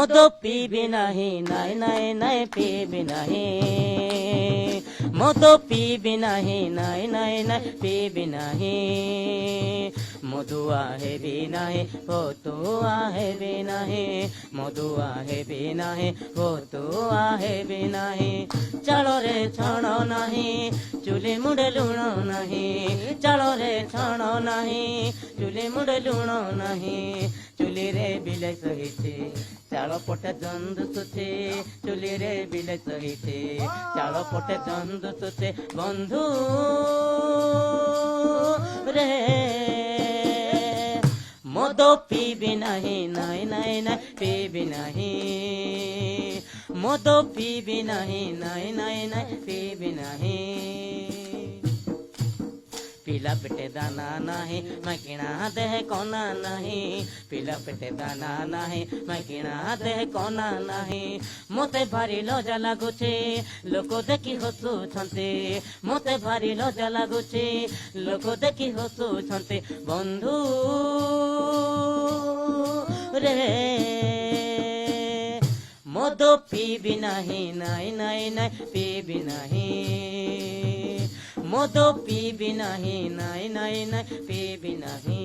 মদ পিবি নাহি নাই নাই নাই পিবি নাহি মদ পিবি নাহি নাই নাই নাই পিবি নাহি মধুয়া হেবি নাহি ফতুয়া হেবি নাহি মধুয়া হেবি নাহি ফতুয়া হেবি নাহি চাଳରେ ଛଣ ନାହିଁ ଚୁଲି ମୁଣ୍ଡେ ଲୁଣ ନାହିଁ ଚାଳରେ ଛଣ ନାହିଁ ଚୁଲି ମୁଣ୍ଡେ ଲୁଣ ନାହିଁ ଚୁଲିରେ ବିଲେଇ ସହିଛି ଚାଳ ପଟେ ଜନ୍ଦୁସୁଛି ଚୁଲିରେ ବିଲେଇ ସହିଛି ଚାଳ ପଟେ ଜନ୍ଦୁସୁଛି ବନ୍ଧୁ ରେ ମଦ ପିବି ନାହିଁ ନାଇଁ ନାଇଁ ନାଇଁ ପିବି ନାହିଁ ମଦ ପିବି ନାହିଁ ନାଇଁ ନାଇଁ ନାଇଁ ପିବି ନାହିଁ ପିଲା ପେଟେ ଦାନା ନାହିଁ मैं କିଣା ଦେହ କନା ନାହିଁ ପିଲା ପେଟେ ଦାନା ନାହିଁ मैं କିଣା ଦେହ କନା ନାହିଁ ମୋତେ ଭାରି ଲଜ୍ଜା ଲାଗୁଛି ଲୋକ ଦେଖି ହସୁଛନ୍ତି ମୋତେ ଭାରି ଲଜ୍ଜା ଲାଗୁଛି ଲୋକ ଦେଖି ହସୁଛନ୍ତି ବନ୍ଧୁ ରେ ମଦ ପିବି ନାହିଁ ନାଇଁ ନାଇଁ ନାଇଁ ପିବି ନାହିଁ মদ পিবি নাহি নাই নাই নাই পিবি নাহি